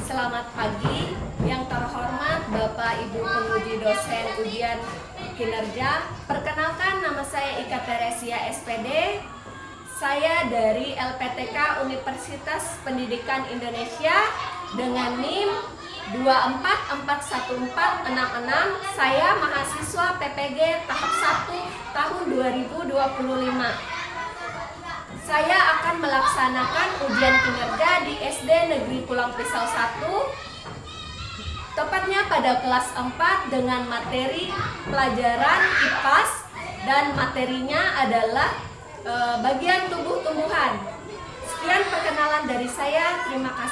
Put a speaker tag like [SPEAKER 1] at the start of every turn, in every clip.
[SPEAKER 1] Selamat pagi yang terhormat Bapak Ibu penguji dosen ujian kinerja. Perkenalkan, nama saya Ika Teresia SPD. Saya dari LPTK Universitas Pendidikan Indonesia dengan NIM 2441466. Saya mahasiswa PPG tahap 1 tahun 2025. Saya akan melaksanakan ujian kinerja di SD Negeri Pulang Pisau 1, tepatnya pada kelas 4 dengan materi pelajaran IPAS dan materinya adalah bagian tumbuh-tumbuhan. Sekian perkenalan dari saya, terima kasih.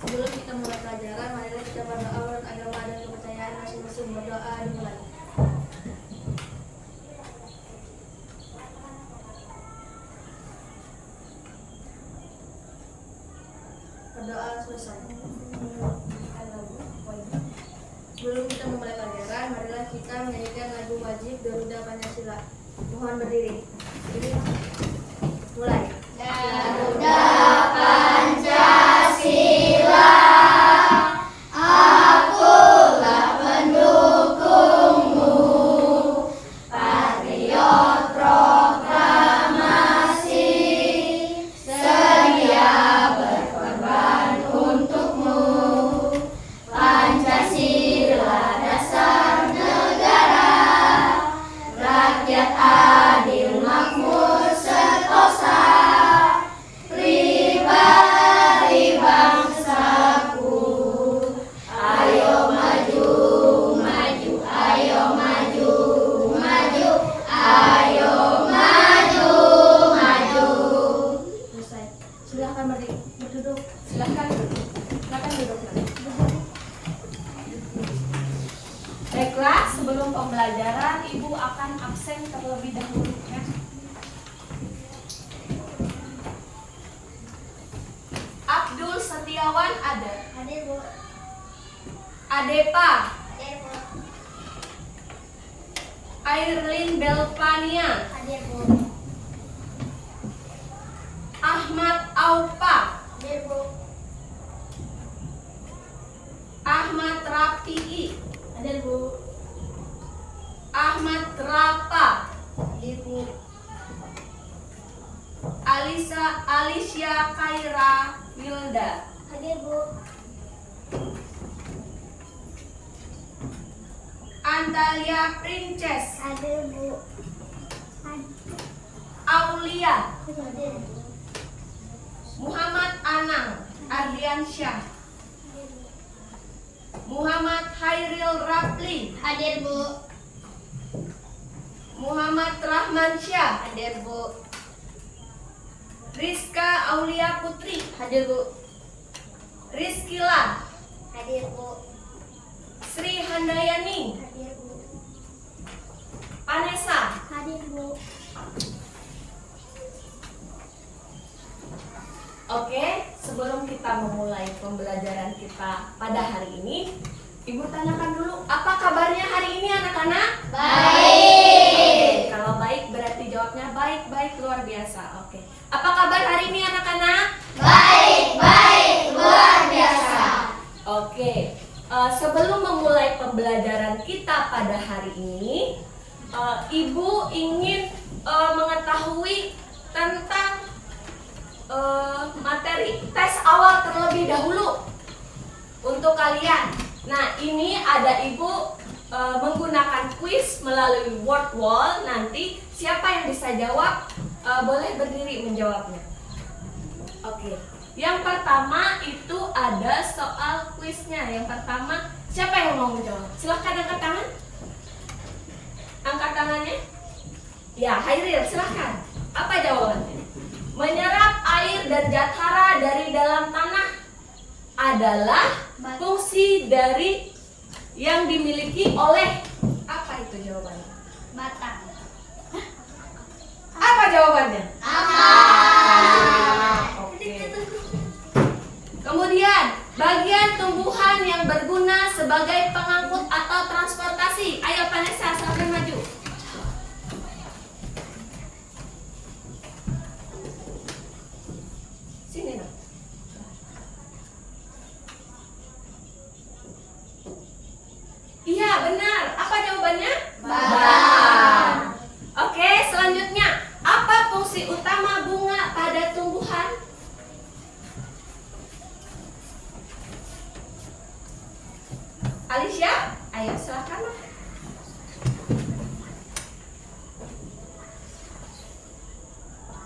[SPEAKER 2] Sebelum kita mulai pelajaran, marilah kita berdoa menurut agama dan kepercayaan masing-masing. Berdoa dimulai. Berdoa selesai. Sebelum kita memulai pelajaran, marilah kita menyanyikan lagu wajib Garuda Pancasila. Mohon berdiri. Ini mulai.
[SPEAKER 3] Garuda Pancasila, akulah pendukungmu, patriot proklamasi, sedia berkorban untukmu. Pancasila dasar negara, rakyat adil makmur sentosa.
[SPEAKER 2] Berduduk. Silakan duduk.
[SPEAKER 1] Baiklah, sebelum pembelajaran Ibu akan absen terlebih dahulu ya. Abdul Setiawan ada.
[SPEAKER 2] Hadir, Bu.
[SPEAKER 1] Adepa.
[SPEAKER 2] Hadir, Bu.
[SPEAKER 1] Airlin Belvania.
[SPEAKER 2] Hadir, Bu.
[SPEAKER 1] Ahmad Aupa.
[SPEAKER 2] Hadir, Bu.
[SPEAKER 1] Ahmad Rafi'i.
[SPEAKER 2] Hadir, Bu.
[SPEAKER 1] Ahmad Rapa.
[SPEAKER 2] Hadir, Bu.
[SPEAKER 1] Alicia Kaira Wilda.
[SPEAKER 2] Hadir, Bu.
[SPEAKER 1] Antalya Princess.
[SPEAKER 2] Hadir, Bu.
[SPEAKER 1] Aulia.
[SPEAKER 2] Hadir, Bu.
[SPEAKER 1] Muhammad Anang Ardiansyah. Muhammad Hairil Rapli.
[SPEAKER 3] hadir Bu,
[SPEAKER 1] Muhammad Rahman Syah.
[SPEAKER 3] hadir Bu,
[SPEAKER 1] Rizka Aulia Putri.
[SPEAKER 3] hadir Bu,
[SPEAKER 1] Rizkila.
[SPEAKER 2] Hadir, Bu.
[SPEAKER 1] Sri Handayani.
[SPEAKER 2] Hadir, Bu.
[SPEAKER 1] Vanessa.
[SPEAKER 2] Hadir, Bu.
[SPEAKER 1] Oke, sebelum kita memulai pembelajaran kita pada hari ini, Ibu tanyakan dulu, apa kabarnya hari ini anak-anak?
[SPEAKER 3] baik,
[SPEAKER 1] Kalau baik berarti jawabnya baik luar biasa. Oke. Apa kabar hari ini anak-anak?
[SPEAKER 3] baik, luar biasa.
[SPEAKER 1] Oke. Sebelum memulai pembelajaran kita pada hari ini, Ibu ingin mengetahui tentang materi tes awal terlebih dahulu untuk kalian. Nah, ini ada Ibu menggunakan kuis melalui word wall. Nanti siapa yang bisa jawab boleh berdiri menjawabnya. Oke. Yang pertama itu ada soal kuisnya. Yang pertama, siapa yang mau menjawab? Silahkan angkat tangan. Angkat tangannya. Ya, Hairil, silahkan. Apa jawabannya? Menyerap air dan zat hara dari dalam tanah adalah fungsi dari yang dimiliki oleh apa itu jawabannya?
[SPEAKER 3] Batang.
[SPEAKER 1] Apa jawabannya?
[SPEAKER 3] Apa?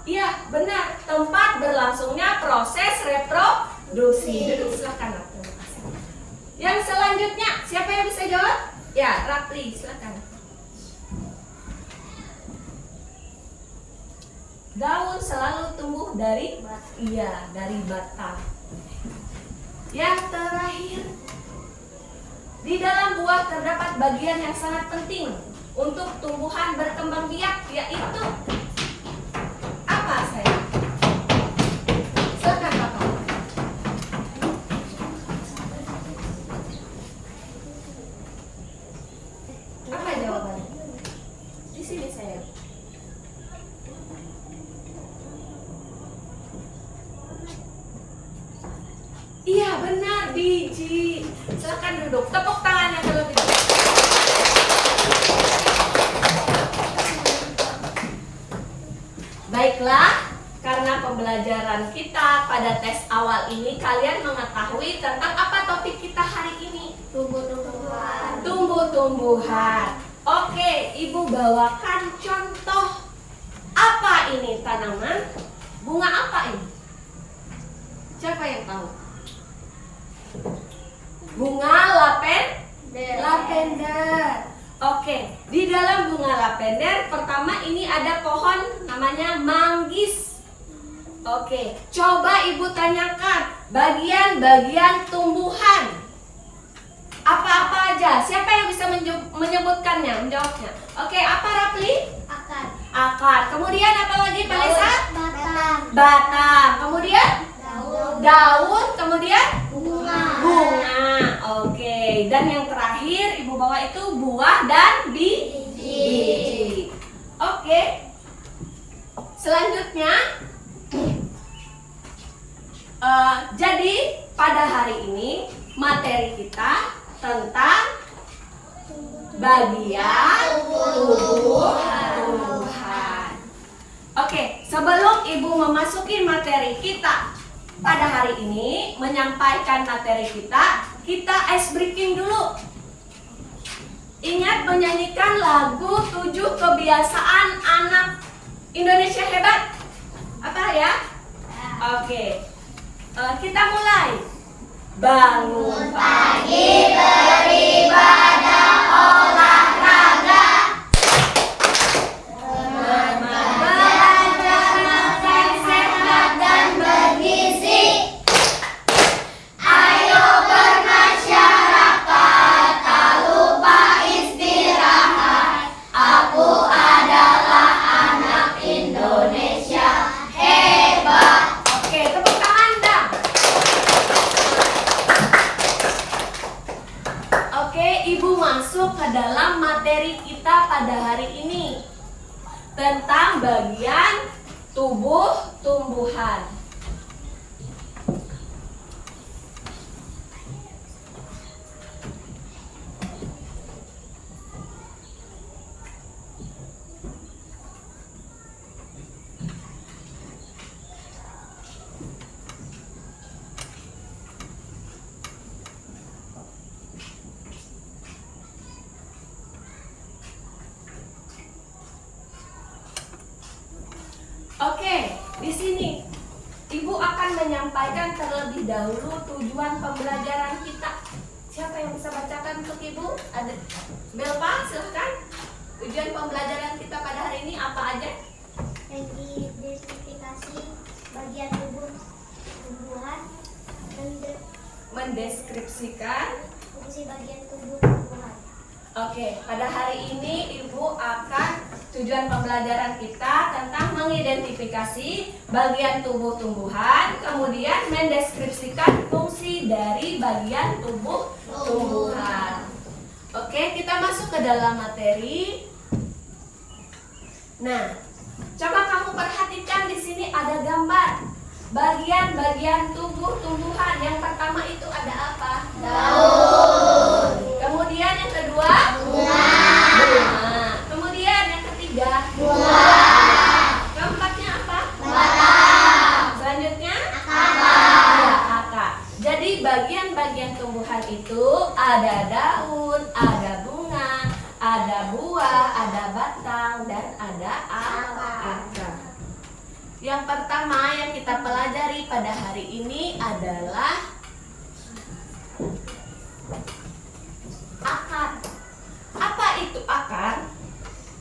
[SPEAKER 1] Iya, benar. Tempat berlangsungnya proses reproduksi. Duduk, silakan. Terima kasih. Yang selanjutnya, siapa yang bisa jawab? Ya, Rapli, silakan. Daun selalu tumbuh dari dari batang. Yang terakhir, di dalam buah terdapat bagian yang sangat penting untuk tumbuhan berkembang biak, yaitu apa saya? Silakan Bapak. Apa jawabannya? Di sini saya. Iya benar, biji. Silakan duduk. Tepuk tangannya terlebih dahulu. Baiklah, karena pembelajaran kita pada tes awal ini kalian mengetahui tentang apa topik kita hari ini?
[SPEAKER 2] Tumbuh-tumbuhan.
[SPEAKER 1] Tumbuh-tumbuhan. Oke, Ibu bawakan contoh. Apa ini tanaman? Bunga apa ini? Siapa yang tahu? Bunga lavender. Oke, di dalam bunga lavender pertama ini ada pohon namanya manggis. Oke, coba Ibu tanyakan bagian-bagian tumbuhan. Apa-apa aja? Siapa yang bisa menyebutkannya, menjawabnya? Oke, apa Rapli? Akar. Kemudian apa lagi Pak Lisa? Batang. Kemudian? Daun. Kemudian? Bunga. Oke. Dan yang terakhir Ibu bawa itu buah dan biji. Oke. Selanjutnya, jadi pada hari ini materi kita tentang bagian tumbuhan. Oke, sebelum Ibu memasuki materi kita pada hari ini, menyampaikan materi kita ice breaking dulu. Ingat menyanyikan lagu 7 kebiasaan anak Indonesia hebat. Apa ya? Oke, kita mulai. Bangun
[SPEAKER 3] Pagi beribadah olahraga.
[SPEAKER 1] belajar makan sehat dan
[SPEAKER 3] Bergizi. Ayo bermasyarakat, tak lupa istirahat. Aku adalah anak Indonesia hebat.
[SPEAKER 1] Oke, tepuk tangan dong. Oke, Ibu masuk ke dalam materi kita pada hari ini tentang bagian tubuh tumbuhan. Oke, di sini Ibu akan menyampaikan terlebih dahulu tujuan pembelajaran kita. Siapa yang bisa bacakan untuk Ibu? Ada Belpa, silahkan. Tujuan pembelajaran kita pada hari ini apa aja?
[SPEAKER 2] Identifikasi bagian tumbuhan,
[SPEAKER 1] Mendeskripsikan.
[SPEAKER 2] fungsi bagian tumbuhan.
[SPEAKER 1] Oke, pada hari ini Ibu akan tujuan pembelajaran kita tentang mengidentifikasi bagian tubuh tumbuhan, kemudian mendeskripsikan fungsi dari bagian tubuh tumbuhan. Oke, kita masuk ke dalam materi. Nah, coba kamu perhatikan di sini ada gambar bagian-bagian tubuh tumbuhan. Yang pertama itu ada apa?
[SPEAKER 3] Daun.
[SPEAKER 1] Kemudian yang kedua?
[SPEAKER 3] Bunga.
[SPEAKER 1] Kemudian yang ketiga?
[SPEAKER 3] Buah.
[SPEAKER 1] Keempatnya apa?
[SPEAKER 3] Batang.
[SPEAKER 1] Selanjutnya?
[SPEAKER 3] Akar.
[SPEAKER 1] Ya, akar. Jadi bagian-bagian tumbuhan itu ada daun, ada bunga, ada buah, ada batang, dan ada akar. Yang pertama yang kita pelajari pada hari ini adalah akar. Apa itu akar?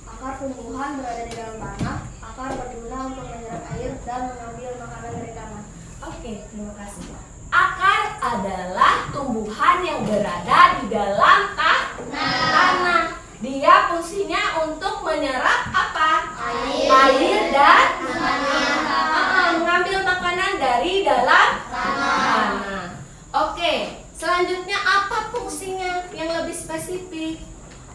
[SPEAKER 2] Akar tumbuhan berada di dalam tanah. Akar berguna untuk menyerap air dan mengambil makanan dari tanah.
[SPEAKER 1] Oke, terima kasih. Akar adalah tumbuhan yang berada di dalam tanah. Dia fungsinya untuk menyerap apa? Air dan mengambil makanan dari dalam tanah. Oke, selanjutnya apa fungsinya yang lebih spesifik?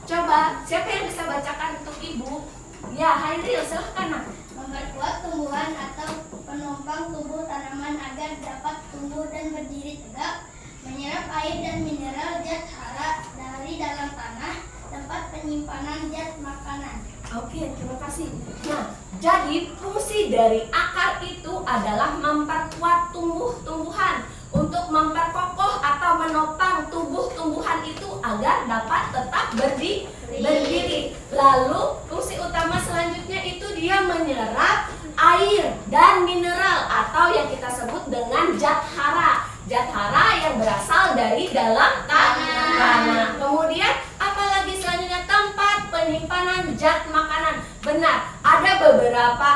[SPEAKER 1] Coba, siapa yang bisa bacakan untuk Ibu? Ya, Hairil, silahkan nak.
[SPEAKER 3] Memperkuat tumbuhan atau penopang tubuh tanaman agar dapat tumbuh dan berdiri tegak, menyerap air dan mineral zat hara dari dalam tanah, tempat penyimpanan zat makanan.
[SPEAKER 1] Oke, terima kasih. Nah, jadi fungsi dari akar itu adalah memperkuat tumbuh-tumbuhan untuk memperkokoh atau menopang tumbuh-tumbuhan itu agar dapat tetap berdiri. Lalu fungsi utama selanjutnya itu dia menyerap air dan mineral atau yang kita sebut dengan zat hara. Zat hara yang berasal dari dalam tanah. Kemudian apalagi selanjutnya tempat penyimpanan zat makanan. Benar, ada beberapa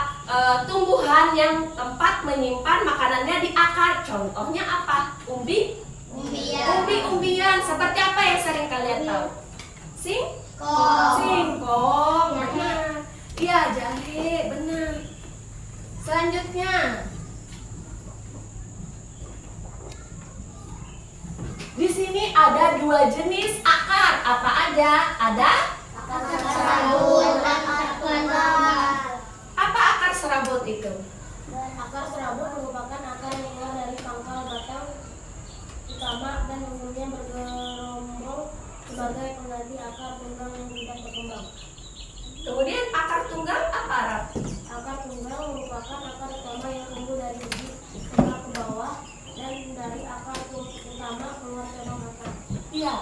[SPEAKER 1] tumbuhan yang tempat menyimpan makanannya di akar. Contohnya apa? Umbi-umbian. Seperti apa yang sering kalian tahu? Singkong. Benar. Iya, jahe. Benar. Selanjutnya, di sini ada 2 jenis akar. Apa aja? Ada apa akar serabut itu?
[SPEAKER 2] Akar serabut merupakan akar yang keluar dari pangkal batang utama dan umumnya bergerombol sebagai pengganti akar tunggang yang tidak berkembang.
[SPEAKER 1] Kemudian akar tunggang apa, Raf?
[SPEAKER 2] Akar tunggang merupakan akar utama yang tumbuh dari biji tengah ke bawah dan dari akar utama keluar cabang akar.
[SPEAKER 1] Iya.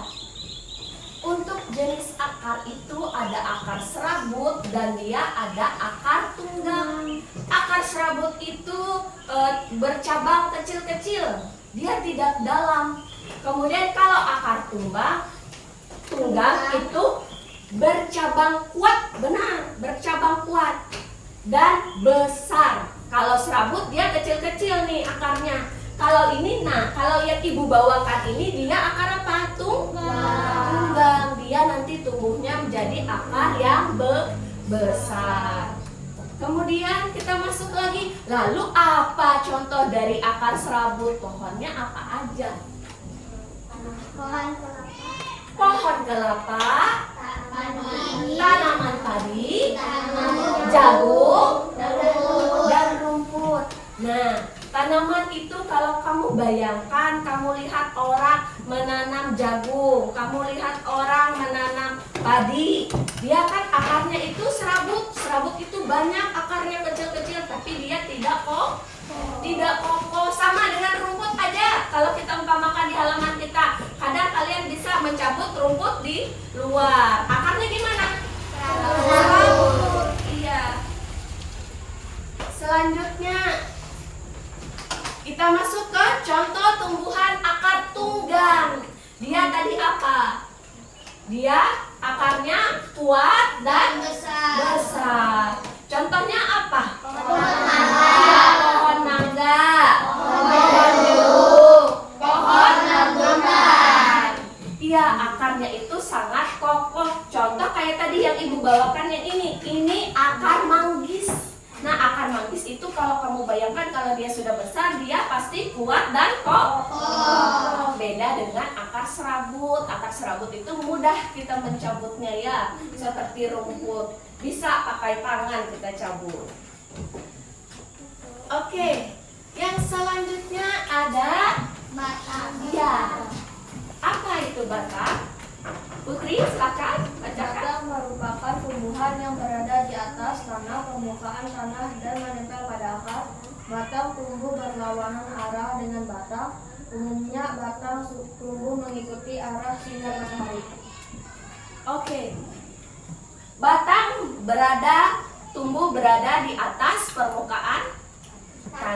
[SPEAKER 1] Untuk jenis akar itu ada akar serabut dan dia ada akar tunggang. Akar serabut itu bercabang kecil-kecil, dia tidak dalam. Kemudian kalau akar tunggang itu bercabang kuat, benar, bercabang kuat dan besar. Kalau serabut dia kecil-kecil nih akarnya. Kalau ini, kalau yang Ibu bawakan ini dia akar apa? Tunggang. Dia nanti tumbuhnya menjadi akar yang besar. Kemudian kita masuk lagi. Lalu apa contoh dari akar serabut? Pohonnya apa aja? Pohon kelapa, tanaman padi, jagung, dan rumput. Nah, tanaman itu kalau kamu bayangkan, kamu lihat orang menanam jagung, kamu lihat orang menanam padi, dia kan akarnya itu serabut. Serabut itu banyak akarnya kecil-kecil, tapi dia tidak kokoh. Sama dengan rumput aja. Kalau kita umpamakan di halaman kita, kadang kalian bisa mencabut rumput di luar. Akarnya gimana? Serabut. Iya. Selanjutnya kita masuk ke contoh tumbuhan akar tunggang. Dia tadi apa? Dia akarnya kuat dan besar. Contohnya apa? Pohon mangga, pohon jeruk, pohon rambutan. Iya, akarnya itu sangat kokoh. Contoh kayak tadi yang Ibu bawakan yang ini akar manggis. Nah, akar manggis itu kalau kamu bayangkan kalau dia sudah besar, dia pasti kuat dan kokoh. Beda dengan akar serabut. Akar serabut itu mudah kita mencabutnya ya, seperti rumput. Bisa pakai tangan kita cabut. Oke, yang selanjutnya ada
[SPEAKER 3] Batang.
[SPEAKER 1] ya. Apa itu batang? Putri, silakan bacakan.
[SPEAKER 2] Batang merupakan tumbuhan yang berada di atas tanah, permukaan tanah dan menempel pada akar. Batang tumbuh berlawanan arah dengan batang. Umumnya batang tumbuh mengikuti arah sinar matahari.
[SPEAKER 1] Oke. Batang tumbuh berada di atas permukaan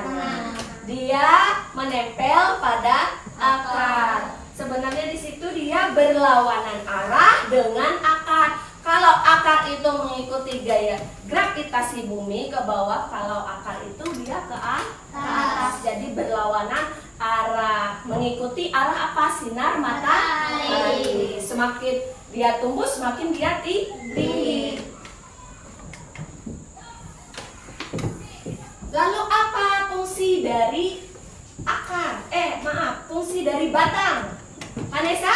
[SPEAKER 1] tanah. Dia menempel pada akar. Sebenarnya di situ dia berlawanan arah dengan akar. Kalau akar itu mengikuti gaya gravitasi bumi ke bawah, kalau akar itu dia ke atas. Jadi berlawanan arah, mengikuti arah apa? Sinar matahari. Semakin dia tumbuh, semakin dia tinggi. Lalu apa fungsi dari akar? Fungsi dari batang. Vanessa?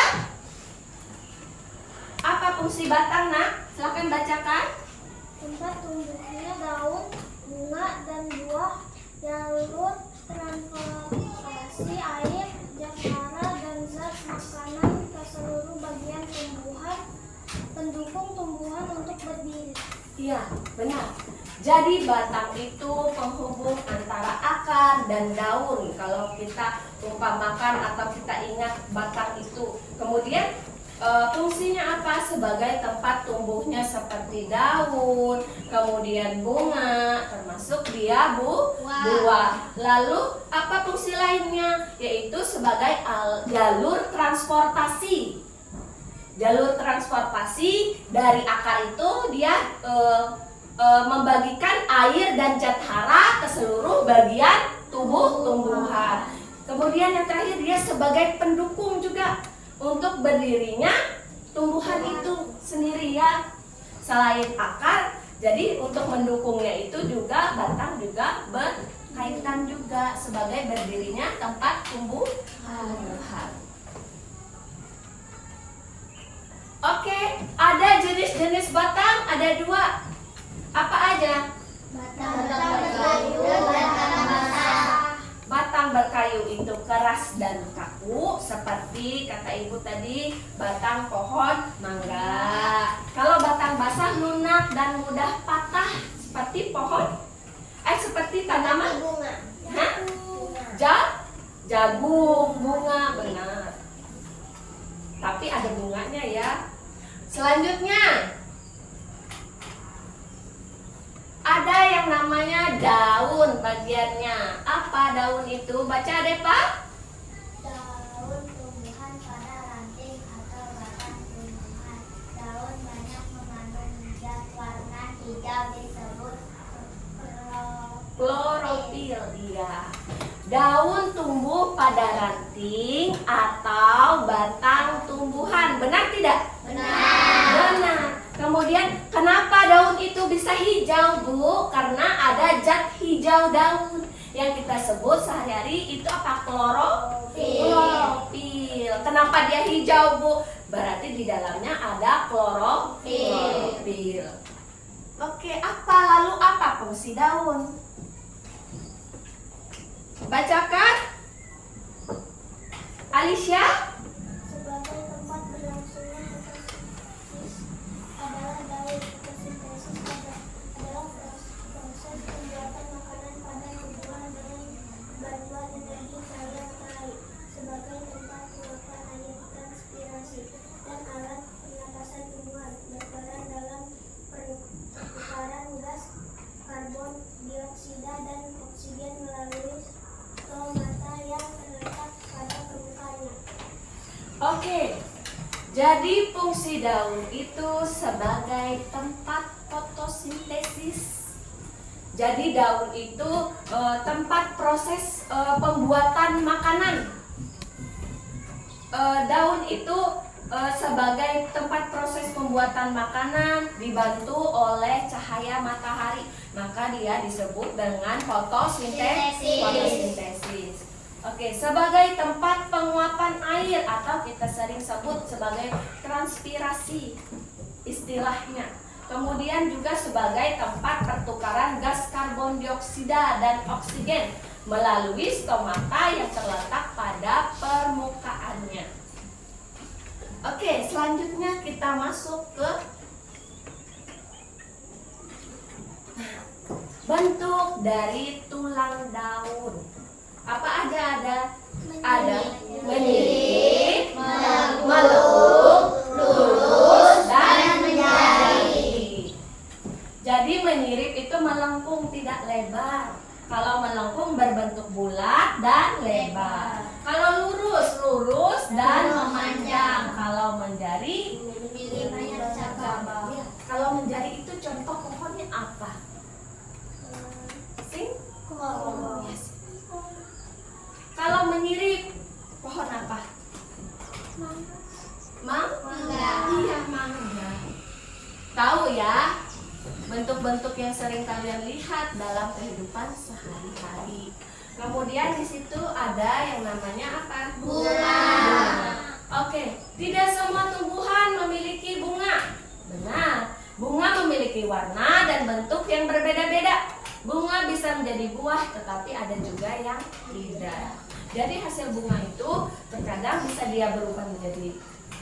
[SPEAKER 1] Apa fungsi batang, nak? Silahkan bacakan.
[SPEAKER 2] Tempat tumbuhnya daun, bunga, dan buah, jalur transportasi air, zat hara, dan zat makanan ke seluruh bagian tumbuhan, pendukung tumbuhan untuk berdiri.
[SPEAKER 1] Iya, benar. Jadi batang itu penghubung antara akar dan daun. Kalau kita umpamakan atau kita ingat batang itu. Kemudian fungsinya apa? Sebagai tempat tumbuhnya seperti daun, kemudian bunga, termasuk dia buah. Lalu apa fungsi lainnya? Yaitu sebagai jalur transportasi. Jalur transportasi dari akar itu dia membagikan air dan zat hara ke seluruh bagian tumbuhan. Kemudian yang terakhir dia sebagai pendukung juga untuk berdirinya tumbuhan itu sendiri ya. Selain akar, jadi untuk mendukungnya itu juga batang juga berkaitan juga sebagai berdirinya tempat tumbuhan. Oke, ada jenis-jenis batang, ada 2. Apa aja?
[SPEAKER 3] Batang berkayu dan batang basah.
[SPEAKER 1] Batang berkayu itu keras dan kaku, seperti kata ibu tadi, batang pohon mangga. Kalau batang basah lunak dan mudah patah, seperti pohon, seperti tanaman
[SPEAKER 3] Bunga.
[SPEAKER 1] Hah? Jagung, bunga, benar. Tapi ada bunganya ya. Selanjutnya ada yang namanya daun bagiannya. Apa daun itu? Baca deh, Pak.
[SPEAKER 3] Daun tumbuhan pada ranting atau batang tumbuhan. Daun banyak mengandung zat warna hijau disebut
[SPEAKER 1] Klorofil, iya. Daun tumbuh pada ranting atau batang tumbuhan. Benar tidak? Benar. Kemudian kenapa daun itu bisa hijau, Bu? Karena ada zat hijau daun yang kita sebut sehari-hari itu apa? Klorofil. Kenapa dia hijau, Bu? Berarti di dalamnya ada klorofil. Oke, lalu apa fungsi daun? Bacakan. Alicia?
[SPEAKER 2] Sebagai tempat berlangsungnya fotosintesis adalah daun. Fotosintesis adalah proses pembuatan makanan pada tumbuhan dengan bantuan energi cahaya matahari. Sebagai tempat penguapan air transpirasi dan alat pernapasan tumbuhan berperan dalam pertukaran gas karbon dioksida dan oksigen melalui stomata yang terletak pada permukaannya.
[SPEAKER 1] Oke. Jadi fungsi daun itu sebagai tempat fotosintesis. Jadi daun itu tempat proses pembuatan makanan. Daun itu sebagai tempat proses pembuatan makanan dibantu oleh cahaya matahari. Maka dia disebut dengan fotosintesis. Oke, sebagai tempat penguapan air atau kita sering sebut sebagai transpirasi istilahnya. Kemudian juga sebagai tempat pertukaran gas karbon dioksida dan oksigen melalui stomata yang terletak pada permukaannya. Oke, selanjutnya kita masuk ke bentuk dari tulang daun. Apa aja ada? Ada menyirip, meluk, lurus, dan menjadi. Jadi menyirip itu melengkung tidak lebar. Kalau melengkung kehidupan sehari-hari. Kemudian di situ ada yang namanya apa?
[SPEAKER 3] Bunga.
[SPEAKER 1] Oke, tidak semua tumbuhan memiliki bunga. Benar, bunga memiliki warna dan bentuk yang berbeda-beda. Bunga bisa menjadi buah, tetapi ada juga yang tidak. Jadi hasil bunga itu terkadang bisa dia berubah menjadi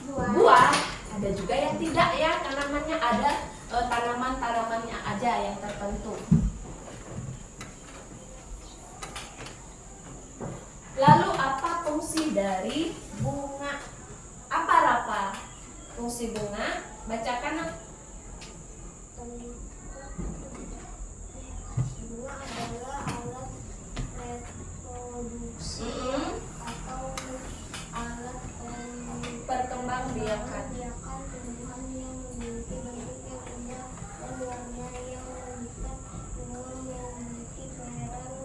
[SPEAKER 1] buah, ada juga yang tidak ya, tanamannya ada tanaman-tanamannya aja yang tertentu. Lalu apa fungsi dari bunga? Apa Rafa? Fungsi bunga? Bacakan nak.
[SPEAKER 2] Bunga adalah alat reproduksi atau alat
[SPEAKER 1] Perkembangbiakan.
[SPEAKER 2] biakan tumbuhan yang memiliki bentuk yang indah dan warna yang memikat. Bunga memiliki peran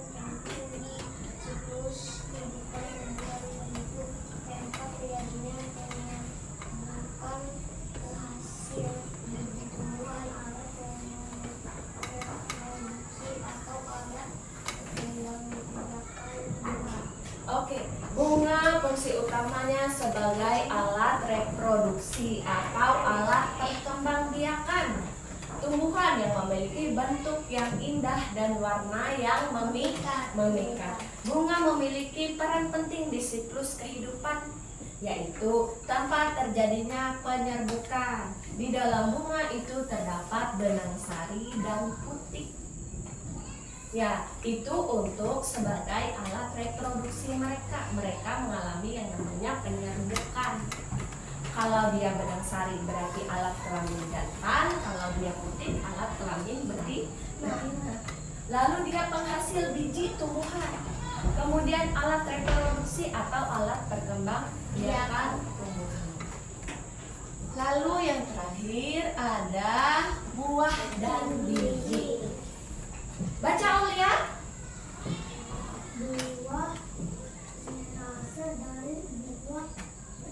[SPEAKER 2] penting di siklus kehidupan yang bentuk keempat biasanya menyambungkan hasil biji tumbuhan alat reproduksi atau alat perkembangbiakan bunga.
[SPEAKER 1] Oke, bunga fungsi utamanya sebagai alat reproduksi atau alat perkembangbiakan tumbuhan yang memiliki bentuk yang indah dan warna yang memikat. Bunga memiliki peran penting di siklus kehidupan, yaitu tempat terjadinya penyerbukan. Di dalam bunga itu terdapat benang sari dan putih. Ya, itu untuk sebagai alat reproduksi mereka. Mereka mengalami yang namanya penyerbukan. Kalau dia benang sari berarti alat kelamin jantan, kalau dia putih alat kelamin betina. Lalu dia penghasil biji tumbuhan. Kemudian alat reproduksi atau alat perkembangbiakan tumbuhan. Lalu yang terakhir ada buah dan biji. Baca Aulia.
[SPEAKER 2] Buah berasal dari buah.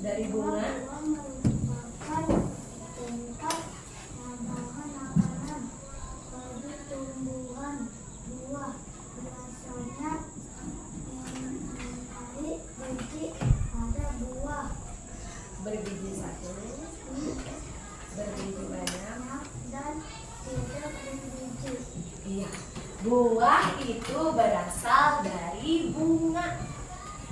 [SPEAKER 1] Dari bunga.
[SPEAKER 2] Buah merupakan tempat tambahan makanan bagi tumbuhan. Buah biasanya mencari biji pada buah
[SPEAKER 1] Berbiji satu, berbiji banyak.
[SPEAKER 2] dan tidak berbiji.
[SPEAKER 1] Iya, buah itu berasal dari bunga.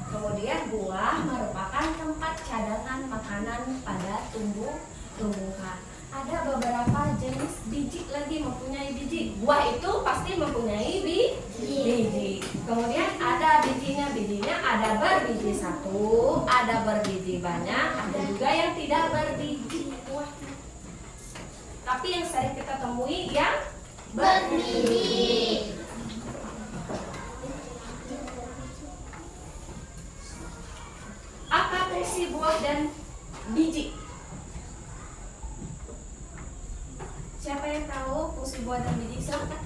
[SPEAKER 1] Kemudian buah merupakan tempat cadangan makanan pada tumbuhan. Ada beberapa jenis biji lagi mempunyai biji. Buah itu pasti mempunyai biji. Kemudian ada bijinya ada berbiji satu, ada berbiji banyak, ada juga yang tidak berbiji. Tapi yang sering kita temui yang berbiji. Apa fungsi buah dan biji? Siapa yang tahu fungsi buah dan biji? Silakan.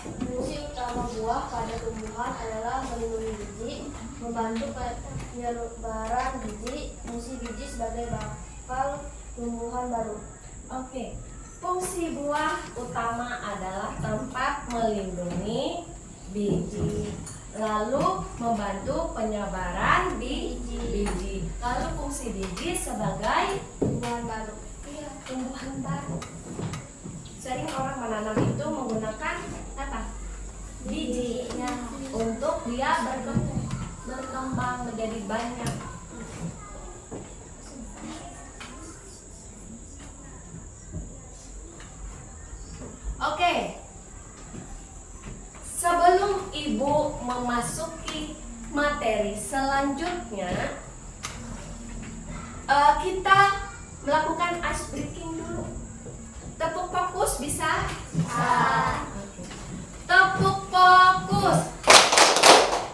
[SPEAKER 2] Fungsi utama buah pada tumbuhan adalah melindungi biji, membantu penyebaran biji. Fungsi biji sebagai bakal tumbuhan baru.
[SPEAKER 1] Oke. Fungsi buah utama adalah tempat melindungi biji, lalu membantu penyebaran biji. Lalu fungsi biji sebagai
[SPEAKER 2] Tumbuhan baru.
[SPEAKER 1] iya, tumbuhan baru. Sering orang menanam itu menggunakan apa? Bijinya untuk dia berkembang menjadi banyak. Oke. Sebelum Ibu memasuki materi selanjutnya, kita melakukan ice breaking dulu. Tepuk fokus bisa? Oke. Tepuk fokus.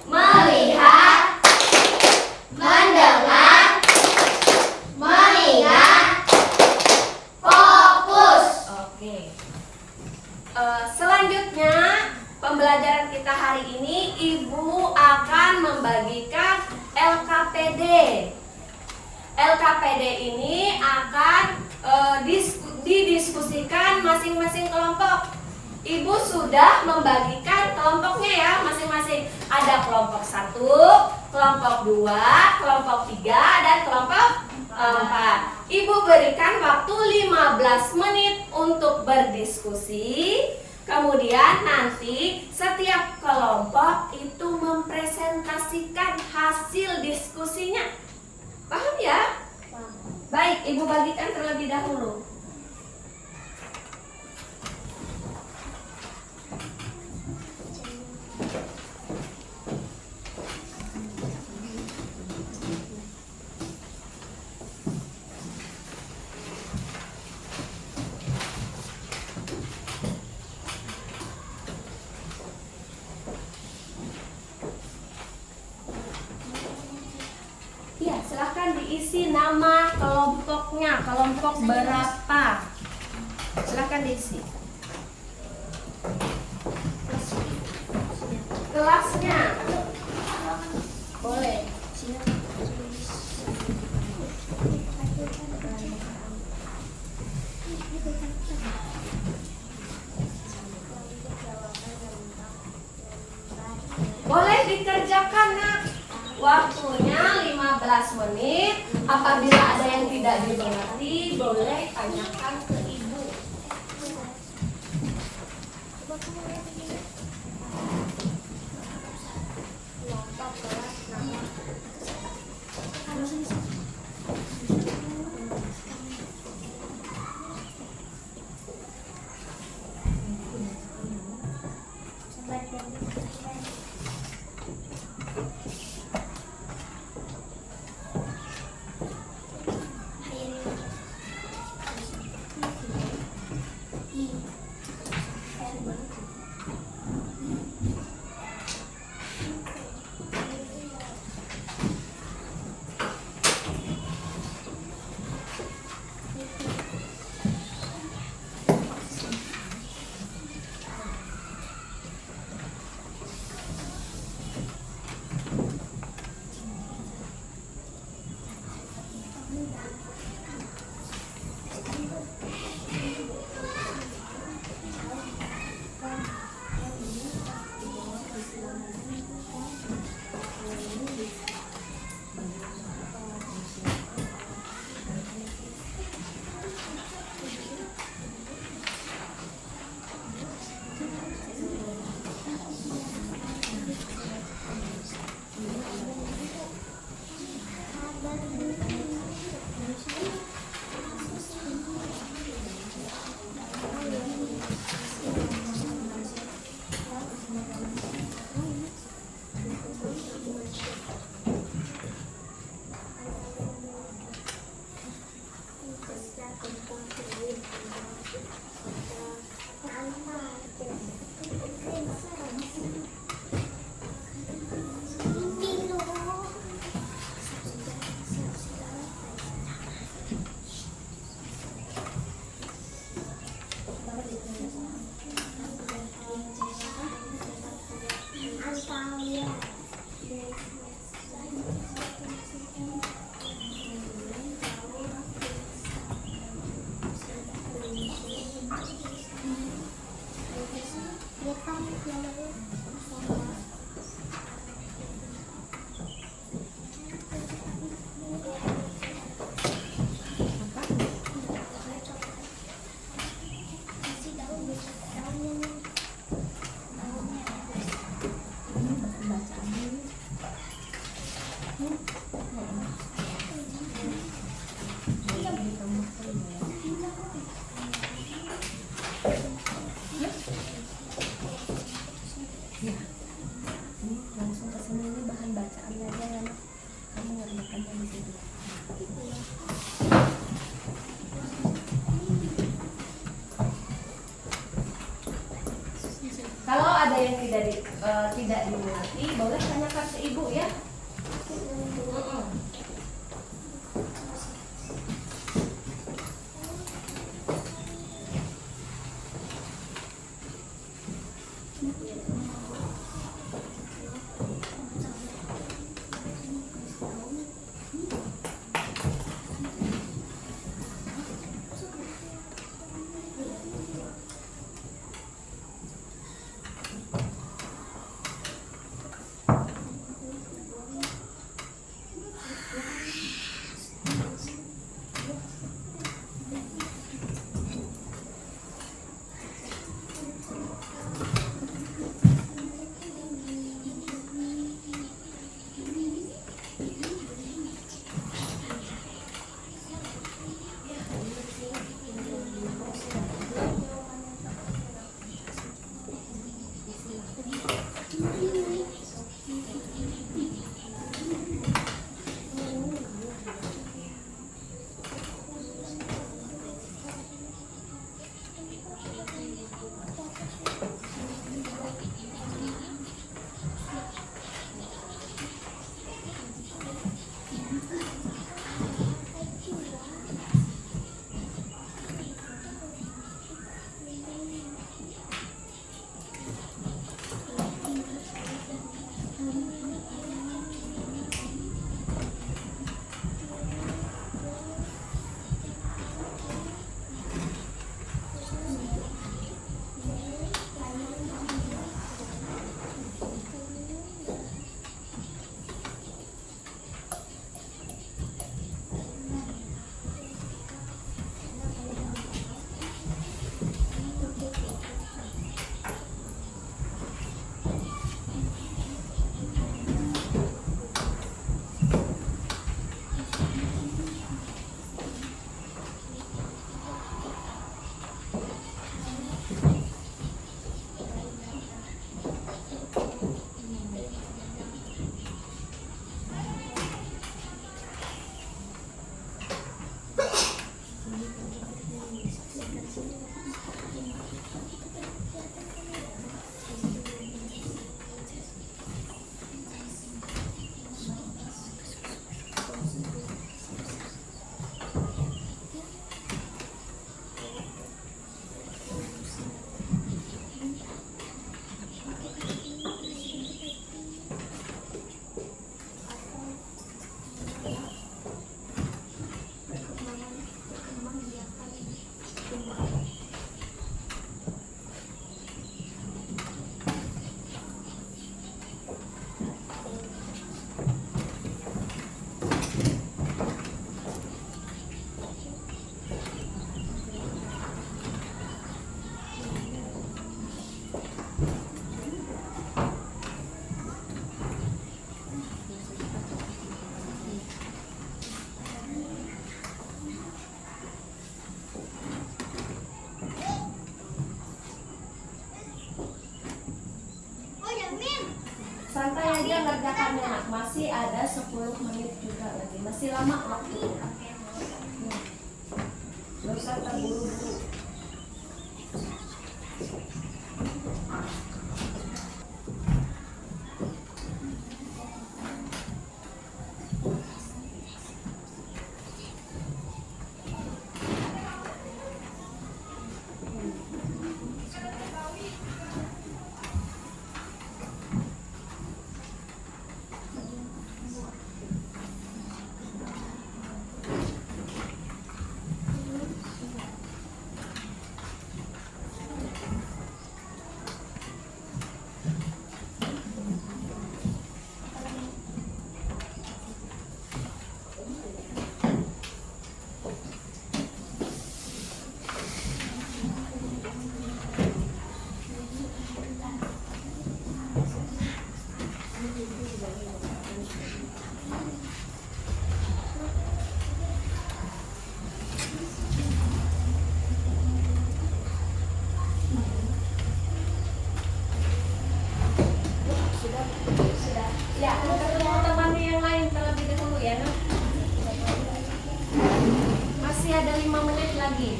[SPEAKER 1] Melihat, mendengar, mengingat, fokus. Oke. Selanjutnya pembelajaran kita hari ini Ibu akan membagikan LKPD. LKPD ini akan didiskusikan masing-masing kelompok. Ibu sudah membagikan kelompoknya ya masing-masing. Ada kelompok 1, kelompok 2, kelompok 3, dan kelompok 4. Ibu berikan waktu 15 menit untuk berdiskusi. Kemudian nanti setiap kelompok itu mempresentasikan hasil diskusinya. Paham ya? Baik, Ibu bagikan terlebih dahulu. Ya, silahkan diisi nama kelompoknya, kelompok berapa? Silahkan diisi. Kelasnya. Boleh. Boleh dikerjakan, Nak. Waktunya 15 menit. Apabila ada yang tidak dimengerti, boleh tanyakan ke Ibu. Kalau ada yang tidak dimengerti, boleh tanyakan ke Ibu ya. Santai aja ngerjakannya nak. Masih ada 10 menit juga lagi. Masih lama waktunya. Gak usah terburu-buru. Sudah. Ya, ketemu temannya yang lain terlebih dahulu ya, Nak. Masih ada 5 menit lagi.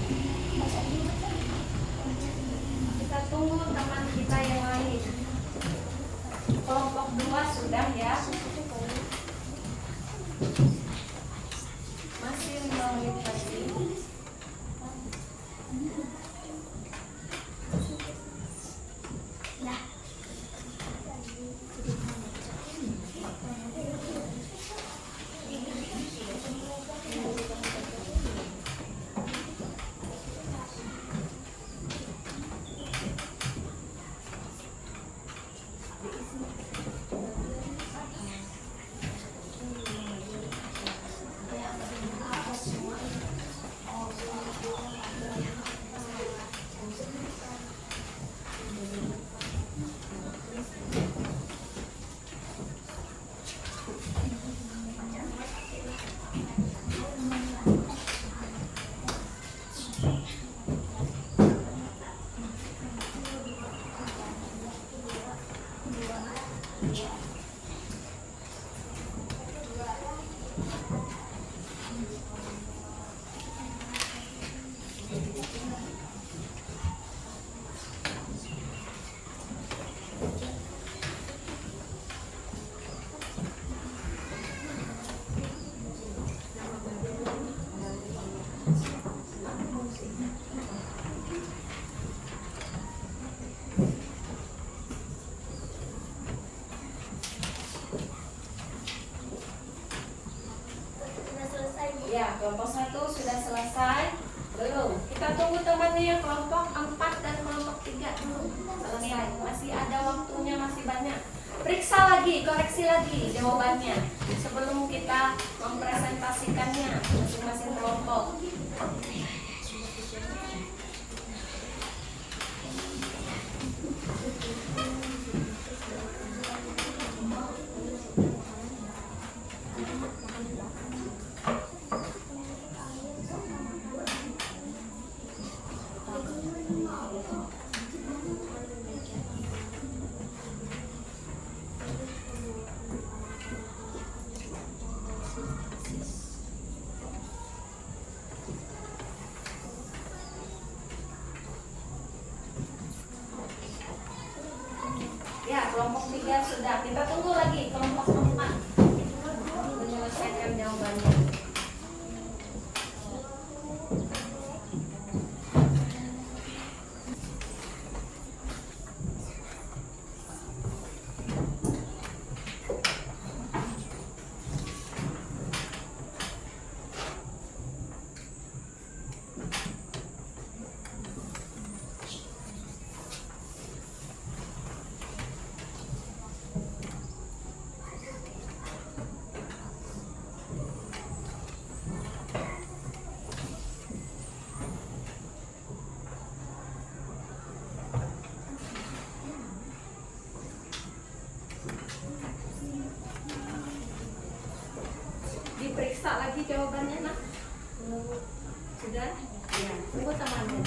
[SPEAKER 1] Kita tunggu teman kita yang lain. Kelompok 2 sudah ya. Masih 5 menit lagi. Ya, kelompok 1 sudah selesai. Belum. Kita tunggu temannya yang kelompok 4 dan kelompok 3 dulu. Selesai. Masih ada waktunya, masih banyak. Periksa lagi, koreksi lagi jawabannya sebelum kita mempresentasikannya masing-masing kelompok. Ya, kelompok 3 sudah. Kita tunggu lagi kelompok 4 menyelesaikan jawabannya. Diperiksa lagi jawabannya, Nak. Sudah? Ya, tunggu temannya.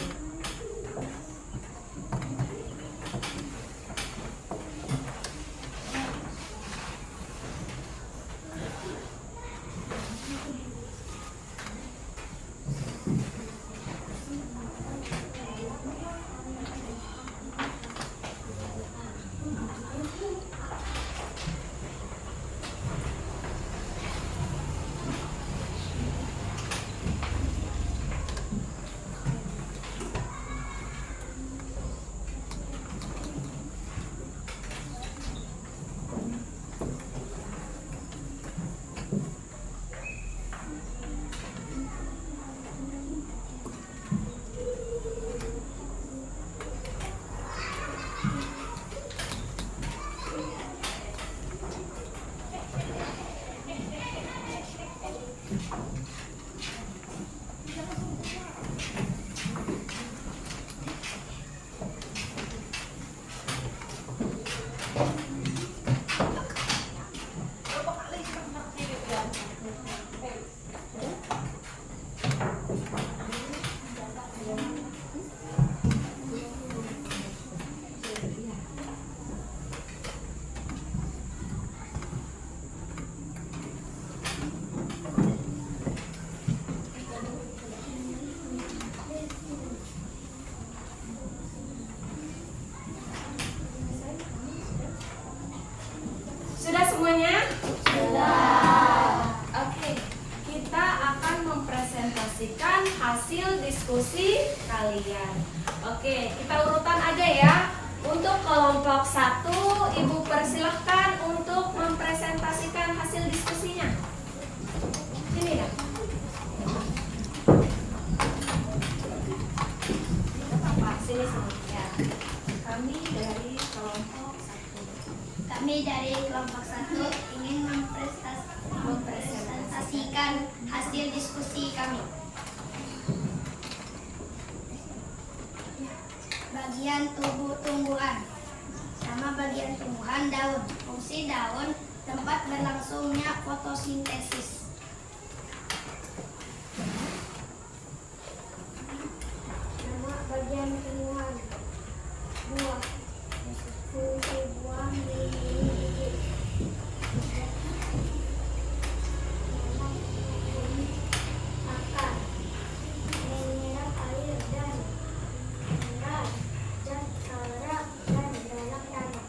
[SPEAKER 1] Sudah semuanya? Sudah. Oke, kita akan mempresentasikan hasil diskusi kalian. Oke, kita urutan aja ya. Untuk kelompok 1, Ibu persilahkan untuk mempresentasikan hasil diskusinya. Sini ya. Pak, sini ya. Kami dari kelompok 1.
[SPEAKER 3] Kami dari kelompok 1 ingin mempresentasikan hasil diskusi kami. Bagian tubuh tumbuhan. Nama bagian tumbuhan daun. Fungsi daun tempat berlangsungnya fotosintesis. Nama bagian tumbuhan buah. Fungsi buah melindungi bibit. Akar menyerap air dan mineral zat hara dan dalam tanah.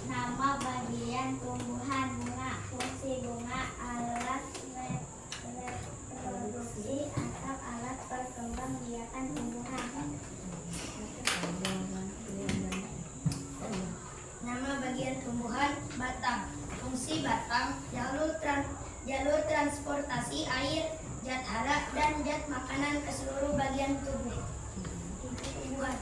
[SPEAKER 3] Nama bagian tumbuhan bunga. Fungsi bunga alat reproduksi atau alat perkembangbiakan tumbuhan. Nama bagian tumbuhan batang. Fungsi batang jalur transportasi air, zat hara dan zat makanan ke seluruh bagian tubuh. Tumbuhan.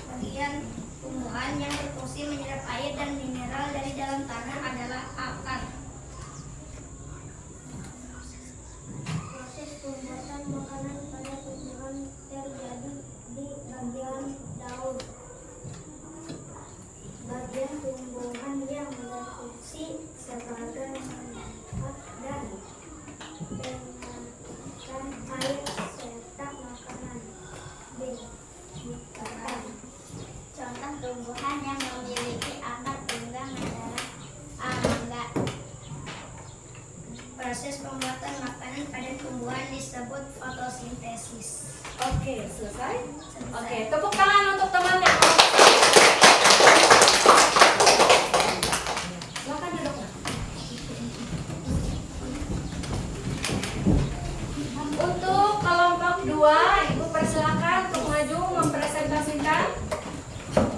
[SPEAKER 3] Bagian tumbuhan yang berfungsi menyerap air dan mineral dari dalam tanah adalah akar. Proses pembuatan makanan pada tumbuhan terjadi di bagian daun. Bagian tumbuhan yang berfungsi sebagai menyerap dan mengeluarkan air serta makanan. B. Akar. Contoh tumbuhan yang memiliki akar tunggang adalah mangga. Proses pembuatan makanan pada tumbuhan disebut fotosintesis.
[SPEAKER 1] Oke, selesai? Oke, tepuk tangan untuk temannya. Silakan duduk. Untuk kelompok 2, Ibu persilakan untuk maju mempresentasikan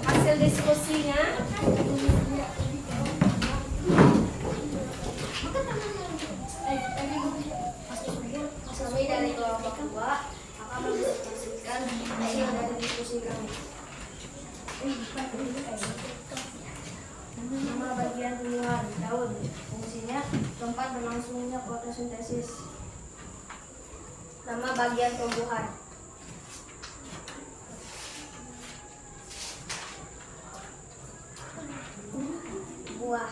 [SPEAKER 1] hasil diskusinya.
[SPEAKER 2] Kami dari kelompok 2 akan mempresentasikan hasil dari diskusi kami. Nama bagian tumbuhan daun. Fungsinya tempat berlangsungnya fotosintesis. Nama bagian tumbuhan. Buah.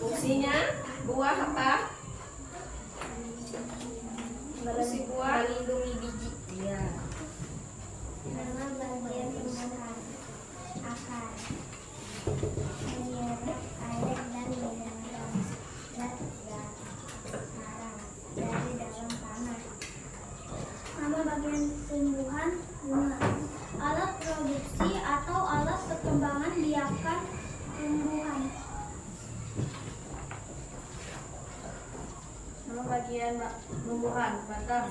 [SPEAKER 1] Fungsinya buah apa? Fungsi buah
[SPEAKER 2] Melindungi biji.
[SPEAKER 1] Iya.
[SPEAKER 3] Nama bagian tumbuhan akar menyerap air dan mineral zat hara dari dalam tanah. Nama bagian tumbuhan bunga. Alat produksi atau alat perkembangan biakan tumbuhan.
[SPEAKER 2] Nama bagian tumbuhan batang.